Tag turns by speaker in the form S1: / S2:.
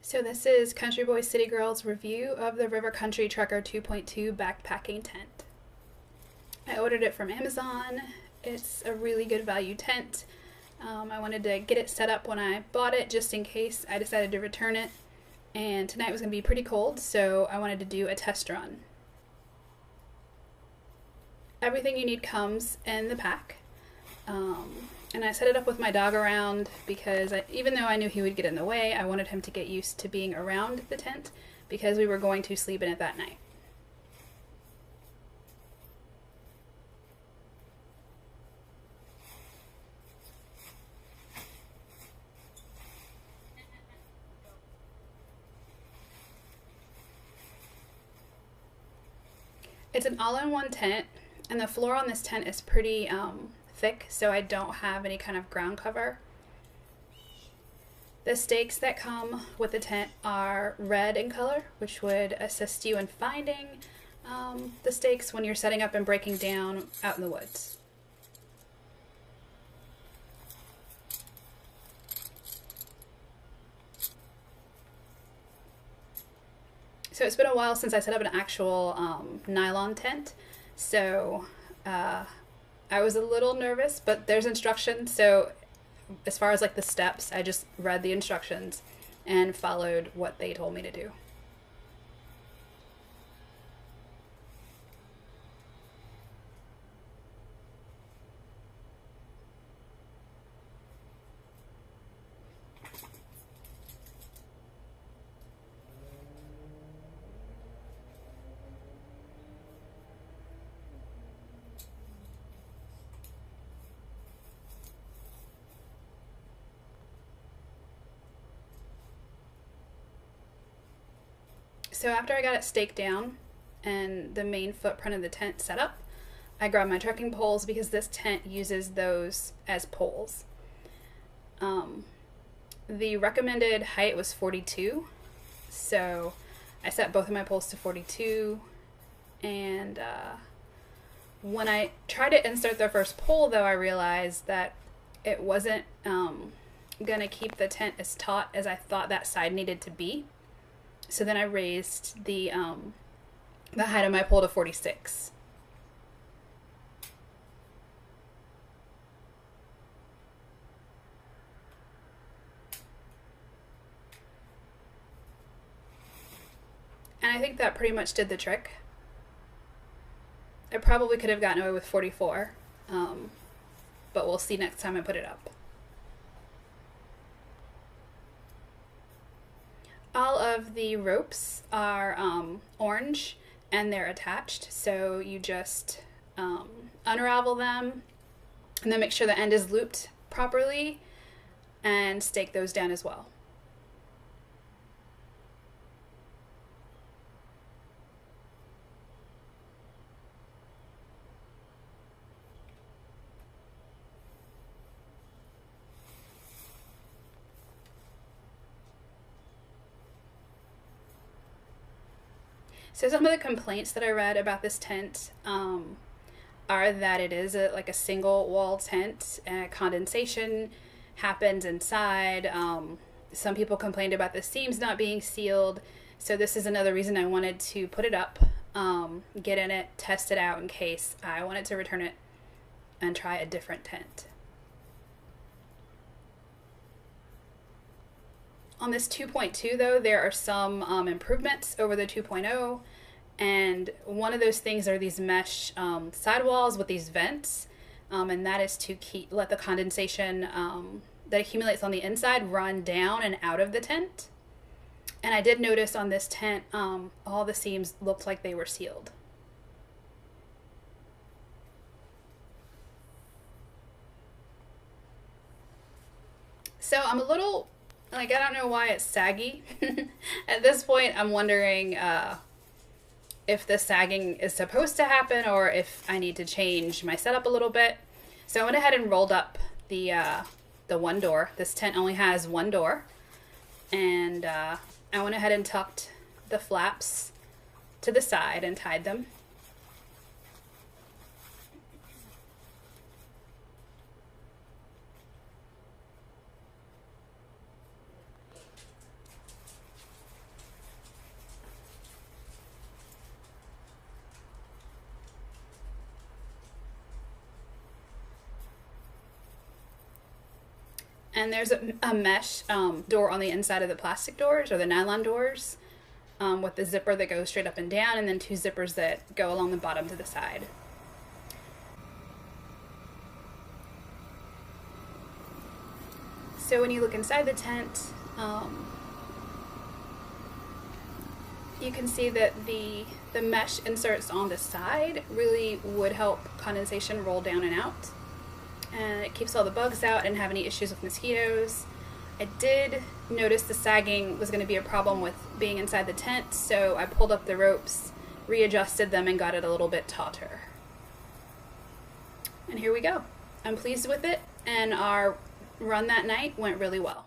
S1: So this is Country Boy City Girl's review of the River Country Trekker 2.2 backpacking tent. I ordered it from Amazon. It's a really good value tent. I wanted to get it set up when I bought it just in case I decided to return it. And tonight was going to be pretty cold, so I wanted to do a test run. Everything you need comes in the pack. And I set it up with my dog around because even though I knew he would get in the way, I wanted him to get used to being around the tent because we were going to sleep in it that night. It's an all-in-one tent, and the floor on this tent is pretty thick, so I don't have any kind of ground cover. The stakes that come with the tent are red in color, which would assist you in finding the stakes when you're setting up and breaking down out in the woods. So it's been a while since I set up an actual nylon tent, so I was a little nervous, but there's instructions, so as far as like the steps, I just read the instructions and followed what they told me to do. So after I got it staked down and the main footprint of the tent set up, I grabbed my trekking poles because this tent uses those as poles. The recommended height was 42, so I set both of my poles to 42, and when I tried to insert the first pole, though, I realized that it wasn't gonna keep the tent as taut as I thought that side needed to be. So then I raised the height of my pole to 46. And I think that pretty much did the trick. I probably could have gotten away with 44, but we'll see next time I put it up. All of the ropes are orange and they're attached, so you just unravel them and then make sure the end is looped properly and stake those down as well. So some of the complaints that I read about this tent are that it is like a single wall tent. Condensation happens inside. Some people complained about the seams not being sealed. So this is another reason I wanted to put it up, get in it, test it out in case I wanted to return it and try a different tent. On this 2.2 though, there are some improvements over the 2.0, and one of those things are these mesh sidewalls with these vents, and that is to let the condensation that accumulates on the inside run down and out of the tent. And I did notice on this tent, all the seams looked like they were sealed. So I'm a little, like, I don't know why it's saggy. At this point, I'm wondering if the sagging is supposed to happen or if I need to change my setup a little bit. So I went ahead and rolled up the one door. This tent only has one door. And I went ahead and tucked the flaps to the side and tied them. And there's a mesh door on the inside of the plastic doors, or the nylon doors, with the zipper that goes straight up and down, and then 2 zippers that go along the bottom to the side. So when you look inside the tent, you can see that the mesh inserts on the side really would help condensation roll down and out. And it keeps all the bugs out. I didn't have any issues with mosquitoes. I did notice the sagging was going to be a problem with being inside the tent, so I pulled up the ropes, readjusted them, and got it a little bit tauter. And here we go. I'm pleased with it, and our run that night went really well.